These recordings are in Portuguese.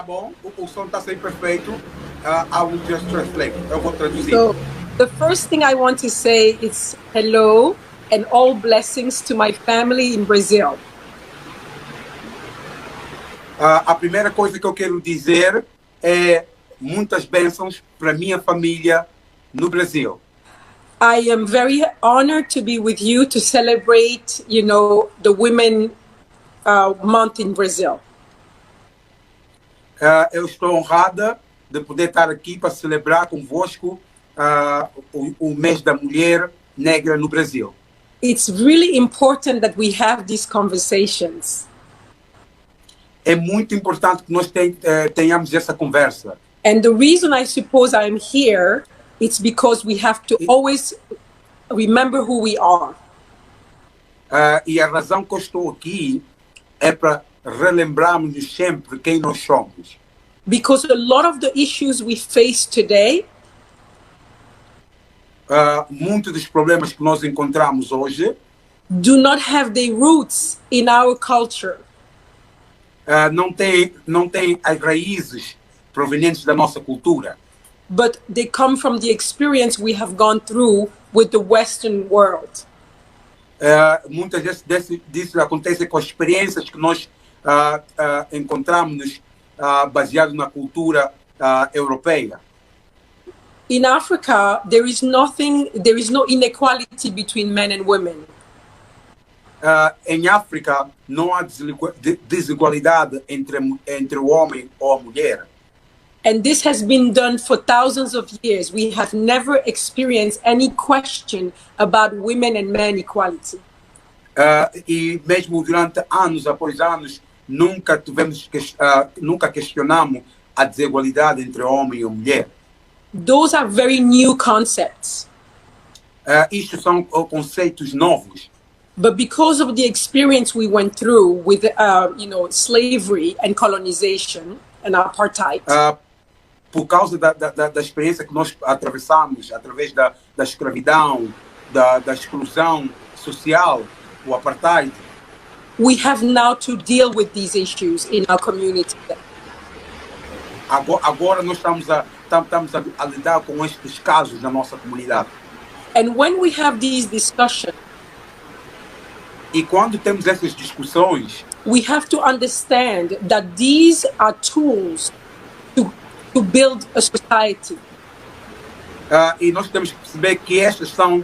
bom, o som está sempre perfeito. I will just translate. Eu vou traduzir. So, the first thing I want to say is hello and all blessings to my family in Brazil. A primeira coisa que eu quero dizer é muitas bênçãos para minha família no Brasil. I am very honored to be with you to celebrate, the Women Month in Brazil. Eu estou honrada de poder estar aqui para celebrar convosco o mês da mulher negra no Brasil. It's really important that we have these conversations. É muito importante que nós tenhamos essa conversa. And the reason I suppose I'm here, it's because we have to always remember who we are. E a razão que eu estou aqui é para relembrarmos sempre quem nós somos. Because a lot of the issues we face today Muitos dos problemas que nós encontramos hoje do not have their roots in our culture. não tem as raízes provenientes da nossa cultura. But they come from the experience we have gone through with the Western world. Muitas vezes disso acontece com as experiências que nós encontramos baseado na cultura europeia. In Africa, there is no inequality between men and women. Em África não há desigualdade entre o homem ou a mulher. And this has been done for thousands of years. We have never experienced any question about women and men equality. E mesmo durante anos após anos, nunca questionamos a desigualdade entre homem e mulher. Those are very new concepts. Isto são conceitos novos. But because of the experience we went through with, slavery and colonization and apartheid, por causa da experiência que nós atravessamos através da escravidão, da exclusão social, o apartheid, we have now to deal with these issues in our community. Agora nós estamos a lidar com estes casos na nossa comunidade. And when we have these discussions, e quando temos essas discussões, we have to understand that these are tools to build a society. E nós temos que perceber que estas são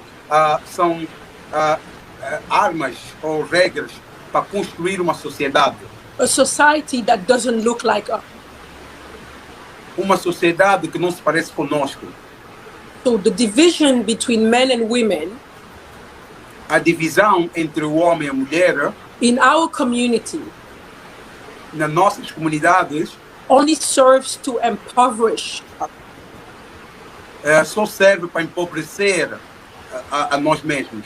armas ou regras para construir uma sociedade. A society that doesn't look like us. Uma sociedade que não se parece conosco. So the division between men and women, a divisão entre o homem e a mulher, in our community, nas nossas comunidades, only serves to impoverish us. Só serve para empobrecer a nós mesmos.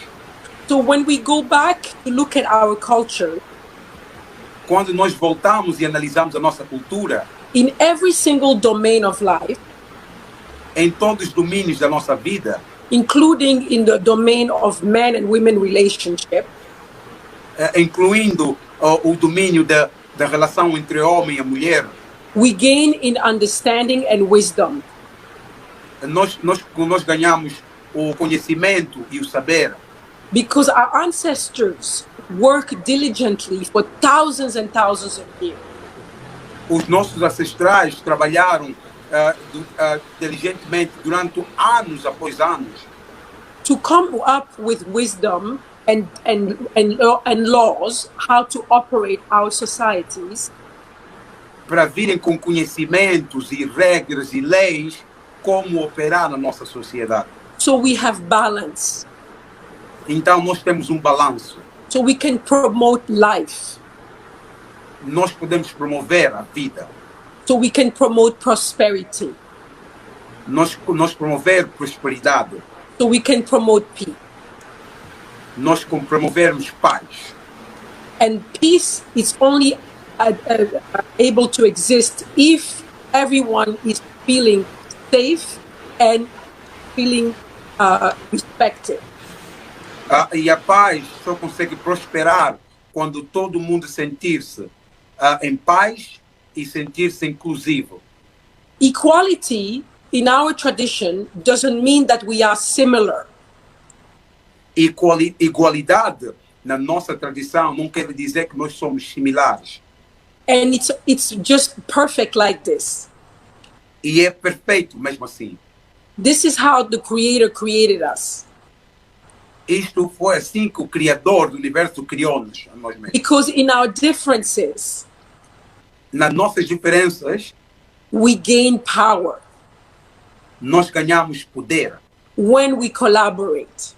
So when we go back to look at our culture, quando nós voltamos e analisamos a nossa cultura, in every single domain of life, em todos os domínios da nossa vida, including in the domain of men and women relationship, incluindo o domínio da relação entre homem e mulher, we gain in understanding and wisdom. Nós ganhamos o conhecimento e o saber. Because our ancestors work diligently for thousands and thousands of years. Os nossos ancestrais trabalharam diligentemente durante anos após anos. To come up with wisdom and laws how to operate our societies. Para virem com conhecimentos e regras e leis como operar na nossa sociedade. So we have balance. Então nós temos balanço. So we can promote life. Nós podemos promover a vida. So we can promote prosperity. Nós promover prosperidade. So we can promote peace. Nós promovermos paz. And peace is only able to exist if everyone is feeling safe and feeling respected. E a paz só consegue prosperar quando todo mundo sentir-se em paz e sentir-se inclusivo. Equality in our tradition doesn't mean that we are similar. Igualdade na nossa tradição não quer dizer que nós somos similares. And it's just perfect like this. E é perfeito mesmo assim. This is how the Creator created us. Isto foi assim que o Criador do Universo criou-nos a nós mesmos. Because in our differences, Nas nossas diferenças, we gain power nós ganhamos poder when we collaborate.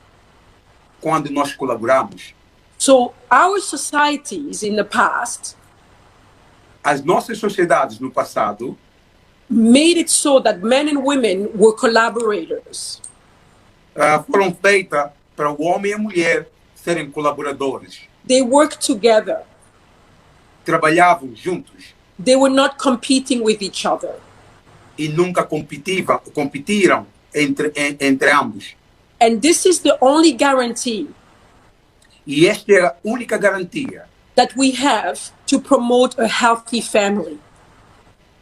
quando nós colaboramos. So our societies in the past As nossas sociedades no passado made it so that men and women were collaborators. Foram feitas para o homem e a mulher serem colaboradores. They worked together. Trabalhavam juntos They were not competing with each other. e nunca competiram entre ambos. And this is the only guarantee E esta é a única garantia that we have to promote a healthy family.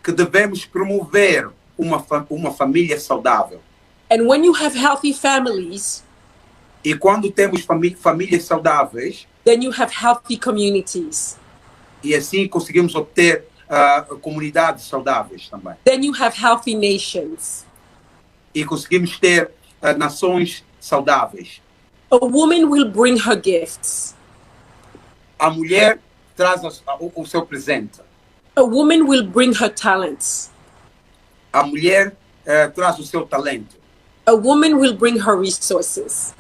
que devemos promover uma família saudável. And when you have healthy families, E quando temos famílias saudáveis, then you have healthy communities. e assim conseguimos obter comunidades saudáveis também. Then you have healthy nations. E conseguimos ter nações saudáveis. A woman will bring her gifts. A mulher traz o seu presente. A woman will bring her talents. A mulher traz o seu talento. A woman will bring her resources.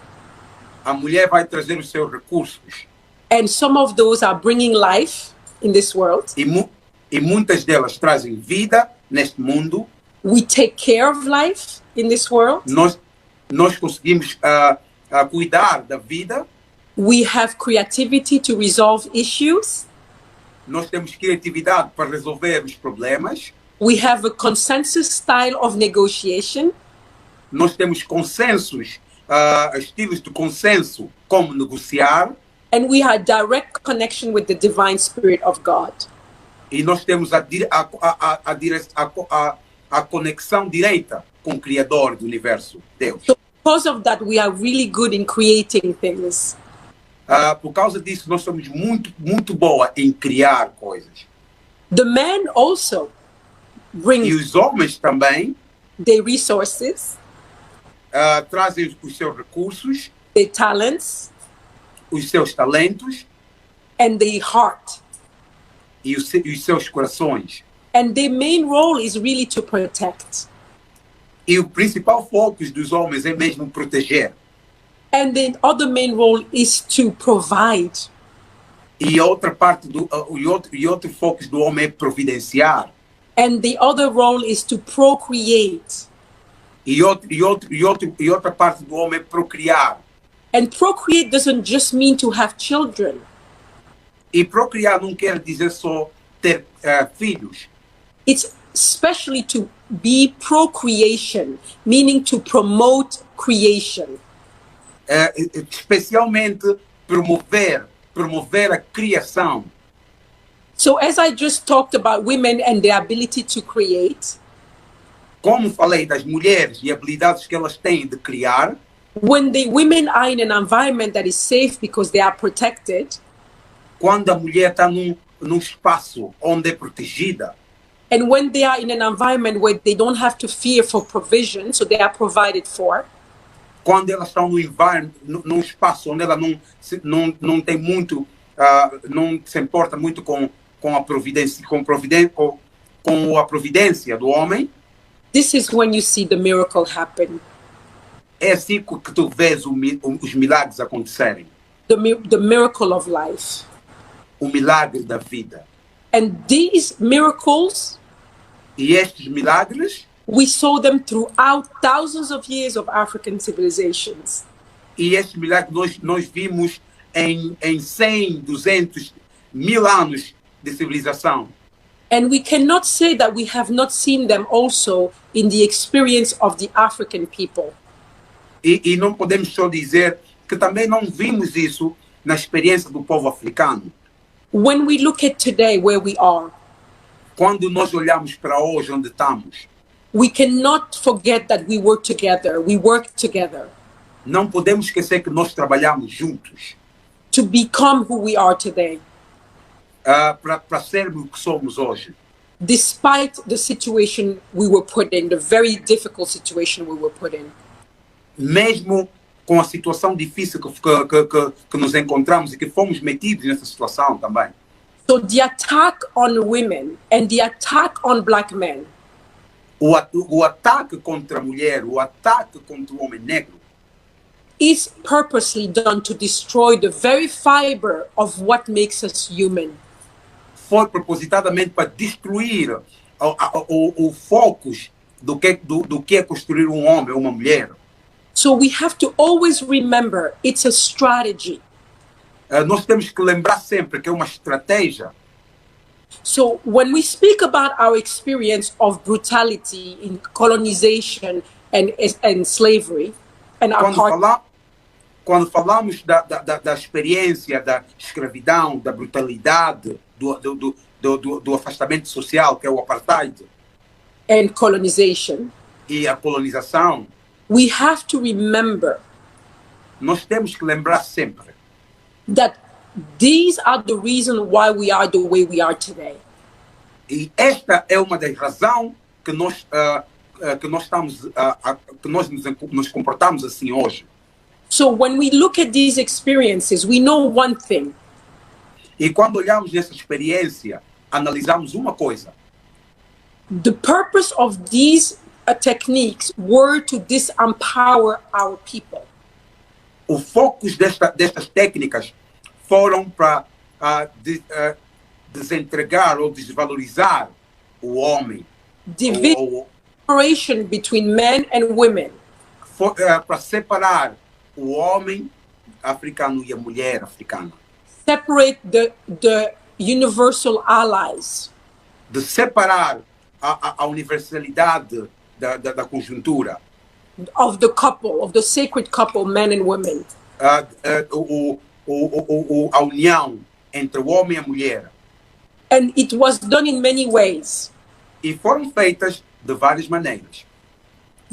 A mulher vai trazer os seus recursos. And some of those are bringing life in this world. E muitas delas trazem vida neste mundo. We take care of life in this world. Nós conseguimos cuidar da vida. We have creativity to resolve issues. Nós temos criatividade para resolver os problemas. We have a consensus style of negotiation. Nós temos consensos, estilos de consenso, como negociar. And we have direct connection with the divine spirit of God. E nós temos a conexão direita com o Criador do Universo, Deus. So because of that, we are really good in creating things. Por causa disso, nós somos muito boa em criar coisas. The men also bring E os homens também their resources, trazem os seus recursos, their talents, os seus talentos and their heart. e os seus corações. And their main role is really to protect. E o principal foco dos homens é mesmo proteger. And the other main role is to provide. E outra parte e outro foco do homem é providenciar. And the other role is to procreate. E outra parte do homem é procriar. And procreate doesn't just mean to have children. E procriar não quer dizer só ter filhos. It's especially to be procreation, meaning to promote creation. Especialmente promover a criação. So as I just talked about women and their ability to create, Como falei das mulheres e habilidades que elas têm de criar, when the women are in an environment that is safe because they are protected, quando a mulher está num espaço onde é protegida, and when they are in an environment where they don't have to fear for provision, so they are provided for, quando elas estão num espaço onde ela não tem muito, não se importa muito com a providência, com a providência do homem, this is when you see the miracle happen. é assim que tu vês os milagres acontecerem. The miracle of life. O milagre da vida. And these miracles, E estes milagres, we saw them throughout thousands of years of African civilizations. e estes milagres nós vimos em 100, 200, 1000 anos de civilização. And we cannot say that we have not seen them also in the experience of the African people. E não podemos só dizer que também não vimos isso na experiência do povo africano. When we look at today where we are, Quando nós olhamos para hoje onde estamos, we cannot forget that we were together. We worked together não podemos esquecer que nós trabalhamos juntos to become who we are today, para sermos o que somos hoje. despite the situation we were put in, the very difficult situation we were put in. Mesmo com a situação difícil que nos encontramos e que fomos metidos nessa situação também. So the attack on women and the attack on black men O ataque contra a mulher, o ataque contra o homem negro, is purposely done to destroy the very fiber of what makes us human. foi propositadamente para destruir o focus do que é construir um homem ou uma mulher. So we have to always remember it's a strategy. Nós temos que lembrar sempre que é uma estratégia. So when we speak about our experience of brutality in colonization and slavery and Quando falamos da experiência da escravidão, da brutalidade, do afastamento social, que é o apartheid, and colonization, e a colonização, we have to remember nós temos que lembrar sempre that these are the reason why we are the way we are today. e esta é uma das razões que nós nos comportamos assim hoje. So when we look at these experiences, we know one thing. E quando olhamos nessa experiência, analisamos uma coisa. The purpose of these techniques were to disempower our people. O foco destas técnicas foram para desentregar ou desvalorizar o homem. Separation between men and women. Para separar o homem africano e a mulher africana. Separate the universal allies. De separar a universalidade da conjuntura. Of the couple, of the sacred couple, men and women. A união entre o homem e a mulher. And it was done in many ways. E foram feitas de várias maneiras.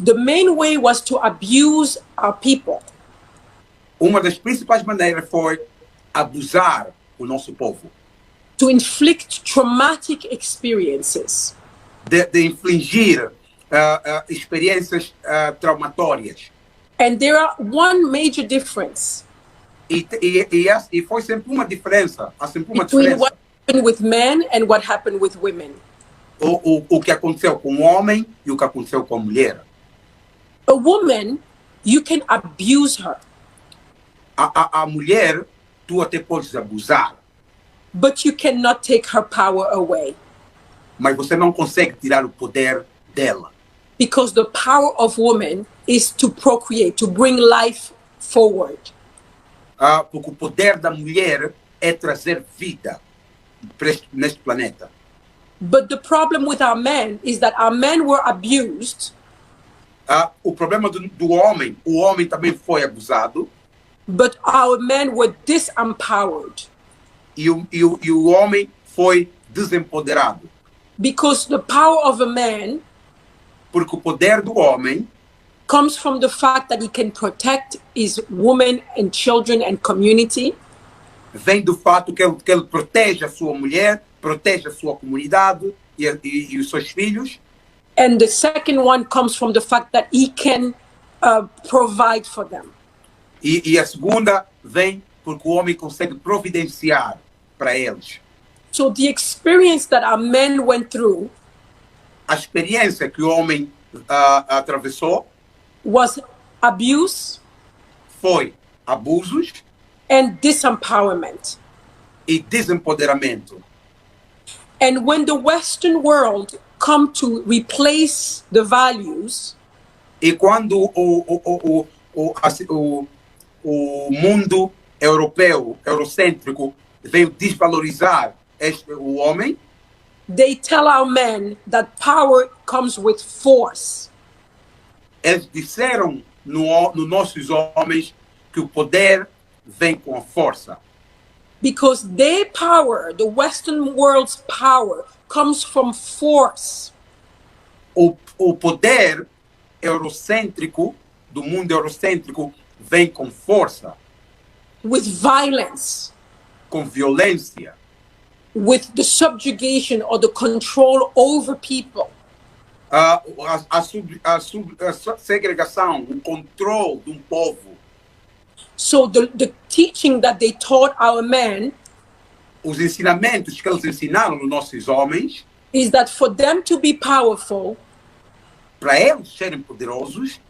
The main way was to abuse our people. Uma das principais maneiras foi abusar o nosso povo. To inflict traumatic experiences. De infligir experiências traumatórias. And there are one major difference. E foi sempre uma diferença. Há sempre uma between diferença. What happened with men and what happened with women. O que aconteceu com o homem e o que aconteceu com a mulher. A woman, you can abuse her. A mulher, tu até podes abusar. But you cannot take her power away. Mas você não consegue tirar o poder dela. Because the power of woman is to procreate, to bring life forward. Porque o poder da mulher é trazer vida neste planeta. But the problem with our men is that our men were abused. O problema do homem, o homem também foi abusado. But our men were disempowered. E o homem foi desempoderado. Because the power of a man porque o poder do homem comes from the fact that he can protect his women and children and community. Vem do fato que ele protege a sua mulher, protege a sua comunidade e os seus filhos. And the second one comes from the fact that he can provide for them. E a segunda vem porque o homem consegue providenciar para eles. So the experience that our men went through, a experiência que o homem atravessou, was abuse, foi abusos and disempowerment. E desempoderamento. And when the Western world come to replace the values, e quando o mundo europeu, eurocêntrico, veio desvalorizar o homem, they tell our men that power comes with force. Eles disseram nos nossos homens que o poder vem com a força. Because their power, the Western world's power, comes from force. O poder eurocêntrico, do mundo eurocêntrico, vem com força, With violence, com violência, with the subjugation or the control over people. a segregação, o controle de um povo. So the teaching that they taught our men Os ensinamentos que eles ensinaram aos nossos homens, is that for them to be powerful, para eles serem poderosos,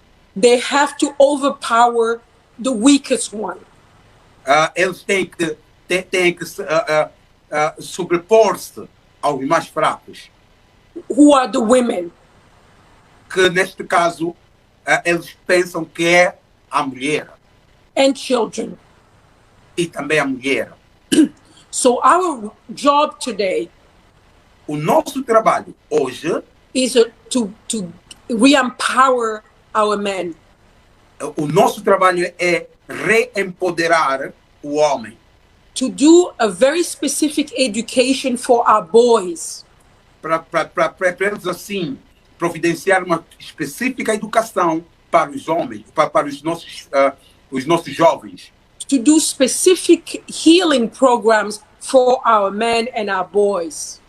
they have to overpower the weakest one. eles têm que sobrepor-se aos mais fracos, Who are the women? que neste caso eles pensam que é a mulher And children. e também a mulher. So our job today O nosso trabalho hoje, is to re-empower our men, o nosso trabalho é reempoderar o homem, to do a very specific education for our boys, para eles assim providenciar uma específica educação para os homens, para os nossos jovens, to do specific healing programs for our men and our boys,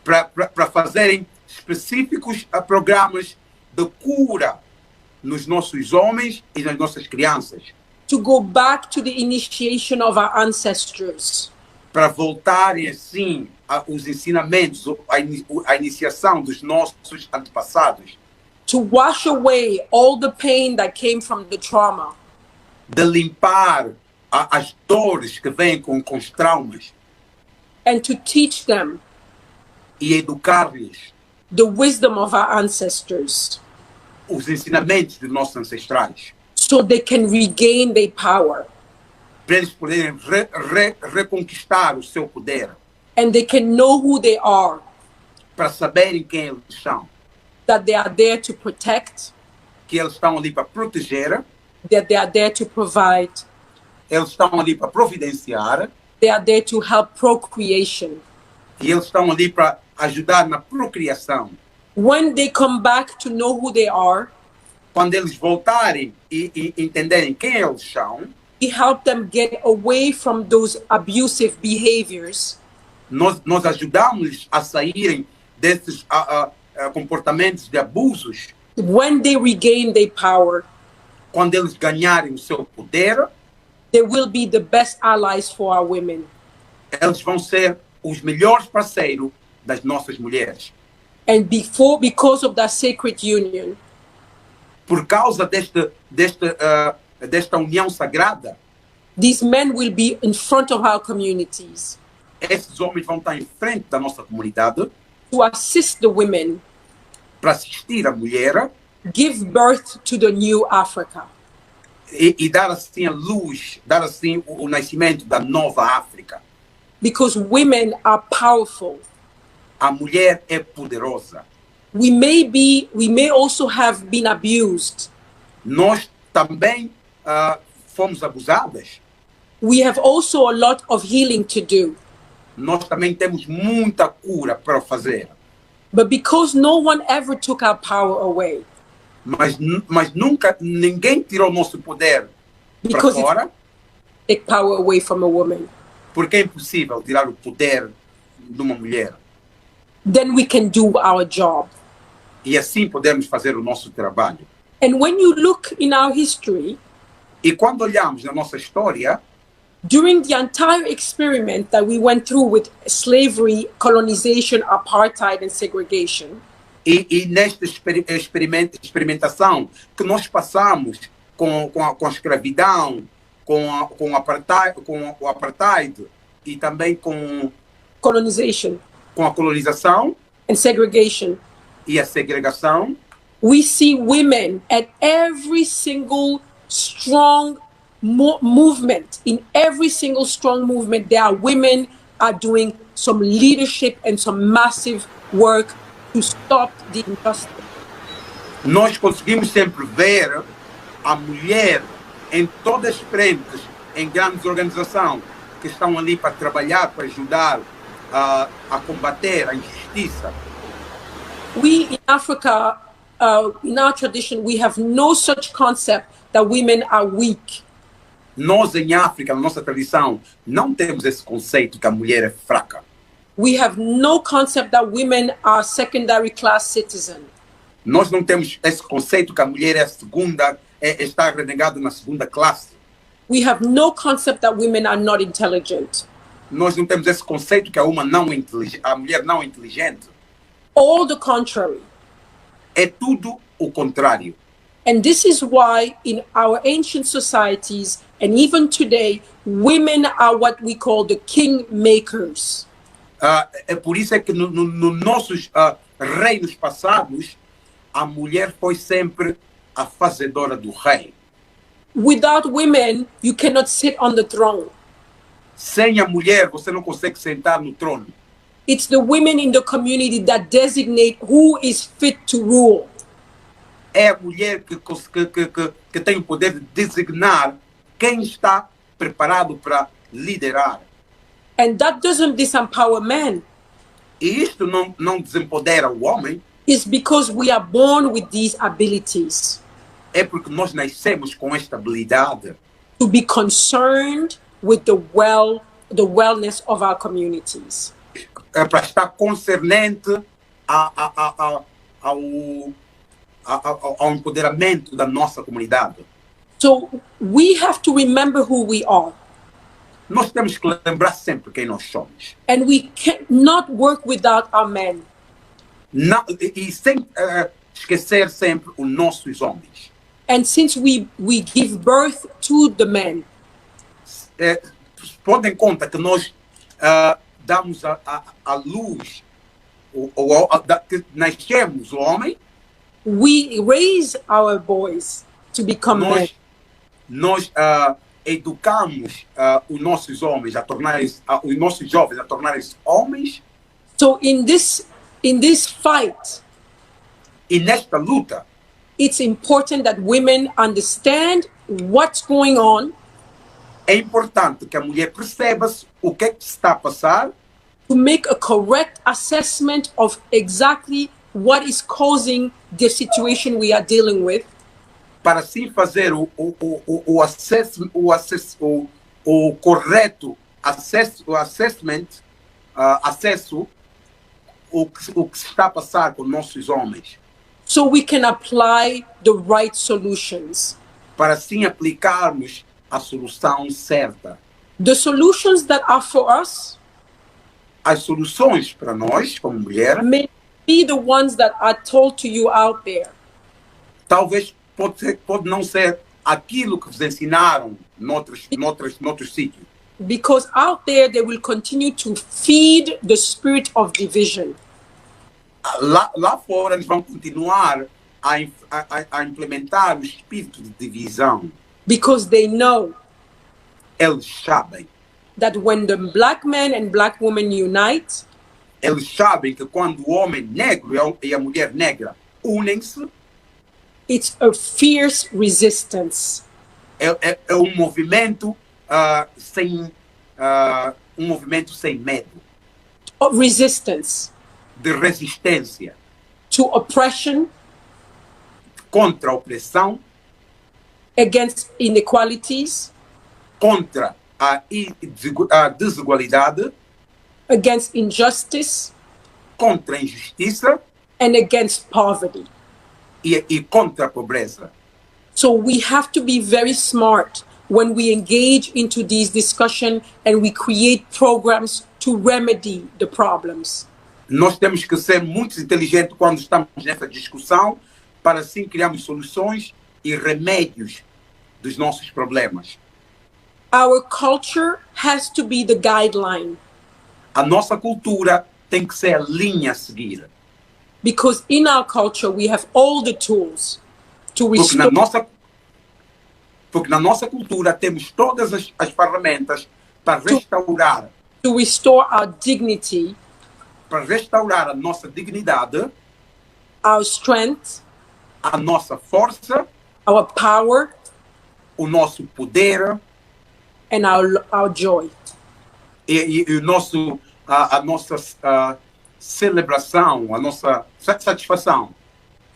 para fazerem específicos programas de cura nos nossos homens e nas nossas crianças, to go back to the initiation of our ancestors, para voltarem assim aos ensinamentos, a iniciação dos nossos antepassados, to wash away all the pain that came from the trauma, de limpar as dores que vêm com os traumas and to teach them e educar-lhes the wisdom of our ancestors os ensinamentos dos nossos ancestrais, so they can regain their power para eles poderem reconquistar o seu poder, and they can know who they are, para saberem quem eles são, that they are there to protect, que eles estão ali para proteger, that they are there to provide, eles estão ali para providenciar, they are there to help procreation. e eles estão ali para ajudar na procriação. When they come back to know who they are, Quando eles voltarem e entenderem quem eles são, we help them get away from those abusive behaviors nós ajudamos a saírem desses comportamentos de abusos. when they regain their power. Quando eles ganharem o seu poder, They will be the best allies for our women. eles vão ser os melhores parceiros das nossas mulheres. And because of that sacred union, Por causa desta união sagrada, these men will be in front of our communities esses homens vão estar em frente da nossa comunidade to assist the women para assistir a mulher give birth to the new Africa. e dar assim a luz, dar assim o nascimento da nova África. Because women are powerful. A mulher é poderosa. We may also have been abused. Nós também fomos abusadas. We have also a lot of healing to do. Nós também temos muita cura para fazer. But because no one ever took our power away, Mas nunca ninguém tirou nosso poder para because fora, take power away from a woman, porque é impossível tirar o poder de uma mulher. then we can do our job. E assim podemos fazer o nosso trabalho. And when you look in our history, E quando olhamos na nossa história, during the entire experiment that we went through with slavery, colonization, apartheid, and segregation, e nesta experimentação que nós passamos com a escravidão, com o apartheid e também com colonization, a colonização and segregation, e a segregação, we see women at every single strong movement. In every single strong movement, there are women are doing some leadership and some massive work to stop the injustice. nós conseguimos sempre ver a mulher em todas as frentes, em grandes organizações, que estão ali para trabalhar, para ajudar a combater a injustiça. We in Africa, in our tradition, we have no such concept that women are weak. Nós, em África, na nossa tradição, não temos esse conceito que a mulher é fraca. We have no concept that women are secondary class citizen. Nós não temos esse conceito que a mulher é está renegada na segunda classe. We have no concept that women are not intelligent. Nós não temos esse conceito que a mulher não é inteligente. All the contrary. É tudo o contrário. And this is why in our ancient societies and even today, women are what we call the kingmakers. É por isso que nos nossos reinos passados, a mulher foi sempre a fazedora do rei. Without women, you cannot sit on the throne. Sem a mulher, você não consegue sentar no trono. It's the women in the community that designate who is fit to rule. É a mulher que tem o poder de designar quem está preparado para liderar. And that doesn't disempower men. E isto não desempodera o homem. It's because we are born with these abilities. É porque nós nascemos com esta habilidade. To be concerned with the wellness of our communities. É para estar concernente ao empoderamento da nossa comunidade. So we have to remember who we are. Nós temos que lembrar sempre quem nós somos. And we cannot work without our men. E sem esquecer sempre os nossos homens. And since we give birth to the men, podem conta que nós damos a luz, que nascemos o homem. We raise our boys to become men. Nós educamos os nossos homens os nossos jovens a tornarem-se homens. So in this fight, e nesta luta, it's important that women understand what's going on. É importante que a mulher perceba o que está a passar. To make a correct assessment of exactly what is causing the situation we are dealing with. Para assim fazer o correto acesso o que está a passar com nossos homens. So we can apply the right solutions. Para assim aplicarmos a solução certa. The solutions that are for us, as soluções para nós como mulher, may be the ones that are told to you out there. Talvez pode não ser aquilo que vos ensinaram noutros sítios. Because out there they will continue to feed the spirit of division. Lá fora eles vão continuar a implementar o espírito de divisão. Because they know eles sabem that when the black man and black woman unite, eles sabem que quando o homem negro e a mulher negra unem-se, it's a fierce resistance. É um movimento sem medo. Of resistance. De resistência. To oppression. Contra a opressão. Against inequalities. Contra a desigualdade. Against injustice. Contra a injustiça. And against poverty. E contra a pobreza. So we have to be very smart when we engage into these discussions and we create programs to remedy the problems. Nós temos que ser muito inteligentes quando estamos nessa discussão para assim criarmos soluções e remédios dos nossos problemas. Our culture has to be the guideline. A nossa cultura tem que ser a linha a seguir. Because in our culture we have all the tools to restore. Porque na nossa cultura temos todas as ferramentas para restaurar. To restore our dignity. Para restaurar a nossa dignidade. Our strength. A nossa força. Our power. O nosso poder. And our joy. e o nosso, a nossa celebração, a nossa satisfação.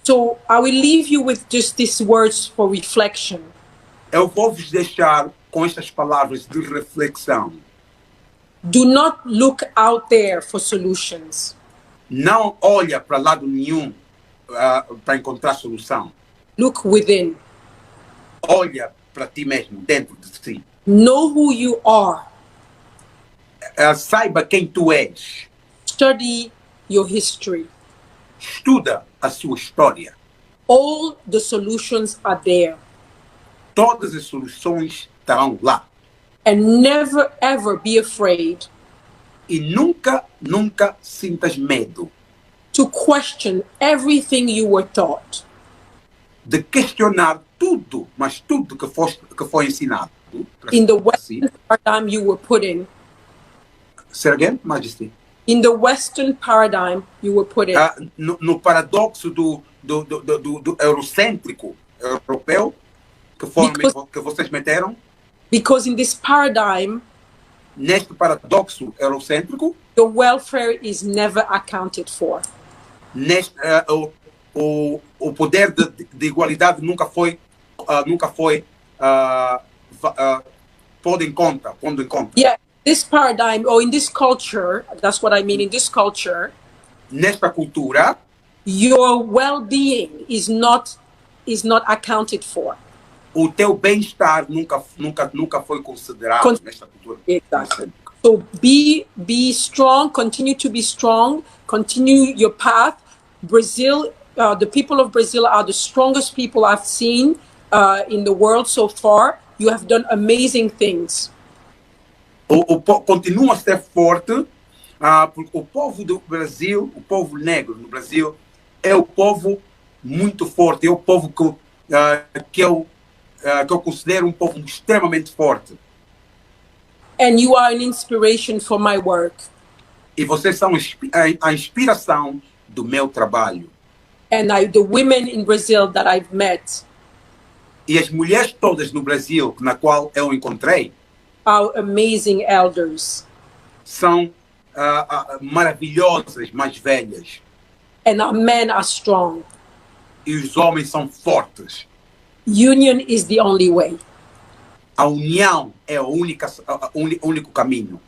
So I will leave you with just these words for reflection. Eu vou vos deixar com estas palavras de reflexão. Do not look out there for solutions. Não olha para lado nenhum para encontrar solução. Look within. Olha para ti mesmo, dentro de si. Know who you are. Saiba quem tu és. Study your history. Estuda a sua história. All the solutions are there. Todas as soluções estarão lá. And never ever be afraid E nunca, nunca sintas medo to question everything you were taught. de questionar tudo, mas tudo que foi ensinado. In the Western paradigm you were put in. Say again, Majesty. In the Western paradigm you were put in. No paradoxo do eurocêntrico europeu que vocês meteram. Because in this paradigm, neste paradoxo eurocêntrico, your welfare is never accounted for. O poder de igualdade nunca foi pondo em conta. Yeah, this paradigm, or in this culture, that's what I mean. In this culture, nesta cultura, your well-being is not accounted for. O teu bem-estar nunca foi considerado nesta cultura. Exactly. So be strong, continue to be strong, continue your path. Brazil, the people of Brazil are the strongest people I've seen in the world so far. You have done amazing things. Continua a ser forte, porque o povo do Brasil, o povo negro no Brasil, é o povo muito forte, é o povo que eu considero um povo extremamente forte. And you are an inspiration for my work. E vocês são a inspiração do meu trabalho. And the women in Brazil that I've met. E as mulheres todas no Brasil na qual eu encontrei are amazing elders. São maravilhosas, mais velhas. And our men are strong. E os homens são fortes. Union is the only way. A união é o único caminho.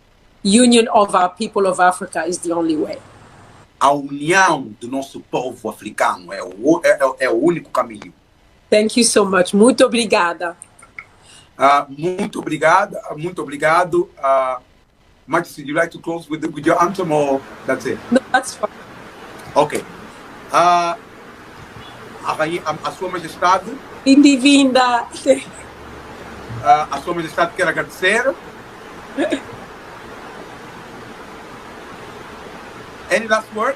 Union of our people of Africa is the only way. A união do nosso povo africano é o único caminho. Thank you so much. Muito obrigada. Muito obrigado. Majesty, would you like to close with your anthem or that's it? No, that's fine. Ok. A Sua Majestade. Bem-vinda. A Sua Majestade quer agradecer. Any last word?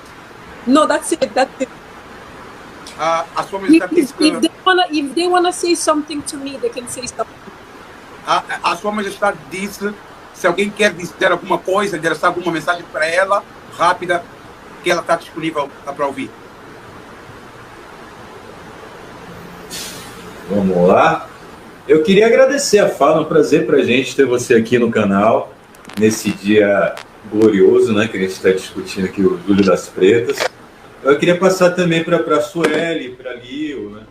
No, that's it. A Sua Majestade disse que... If they wanna say something to me, they can say something. A Sua Majestade disse, se alguém quer dizer alguma coisa, endereçar alguma mensagem para ela, rápida, que ela está disponível para ouvir. Vamos lá. Eu queria agradecer a fala, é um prazer para a gente ter você aqui no canal, nesse dia glorioso, né, que a gente está discutindo aqui o Julho das Pretas. Eu queria passar também para a Sueli, para a Lio, né?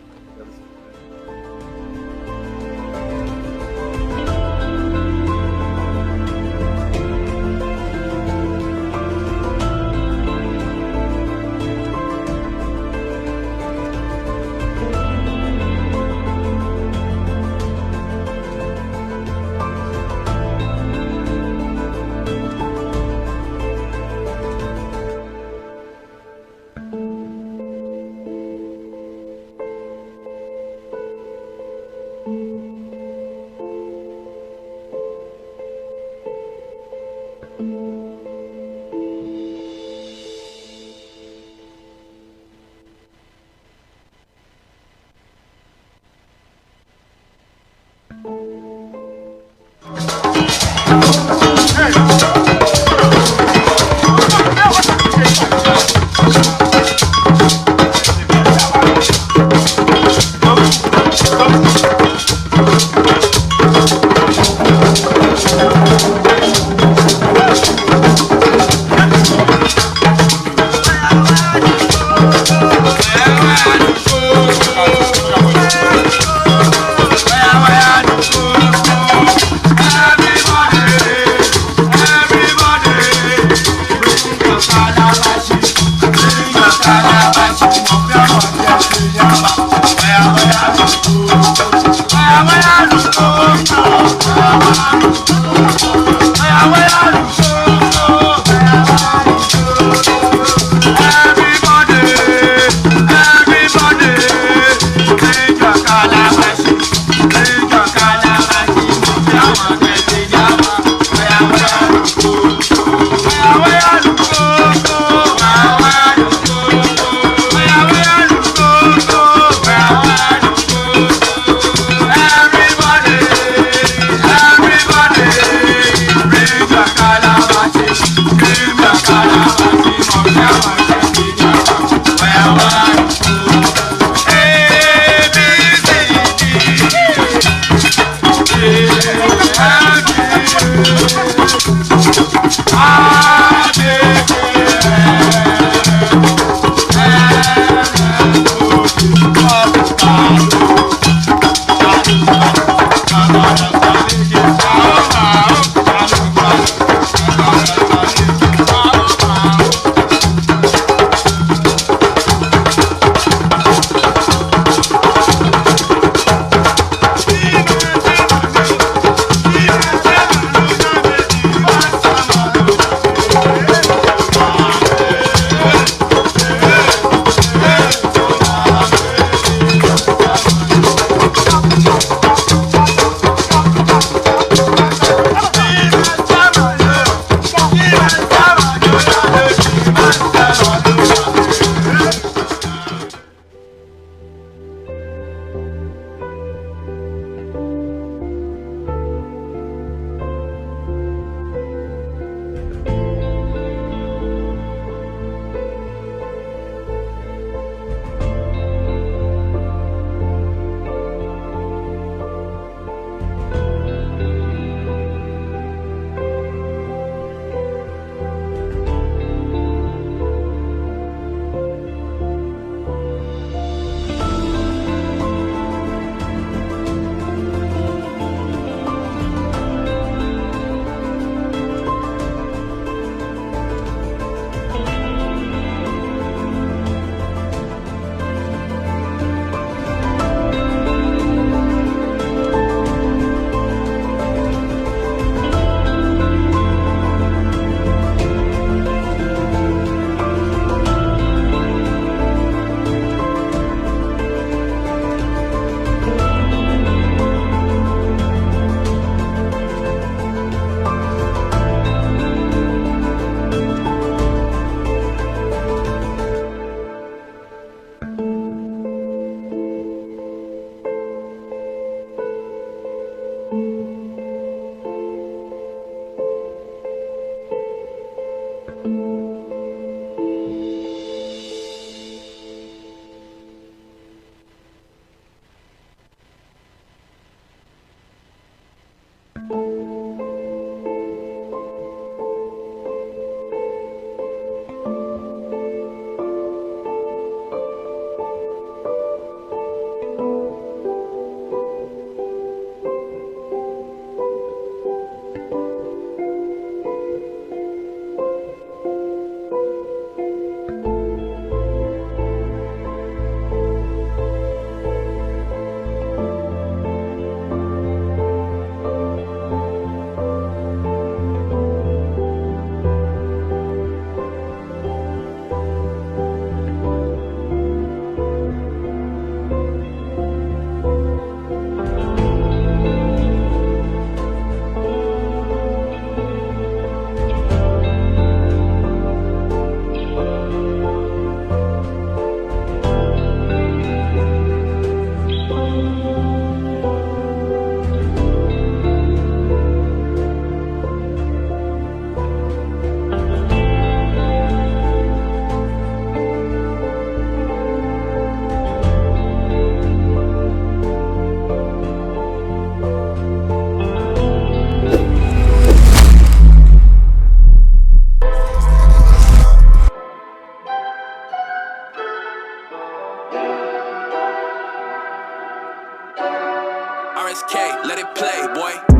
RSK, let it play, boy.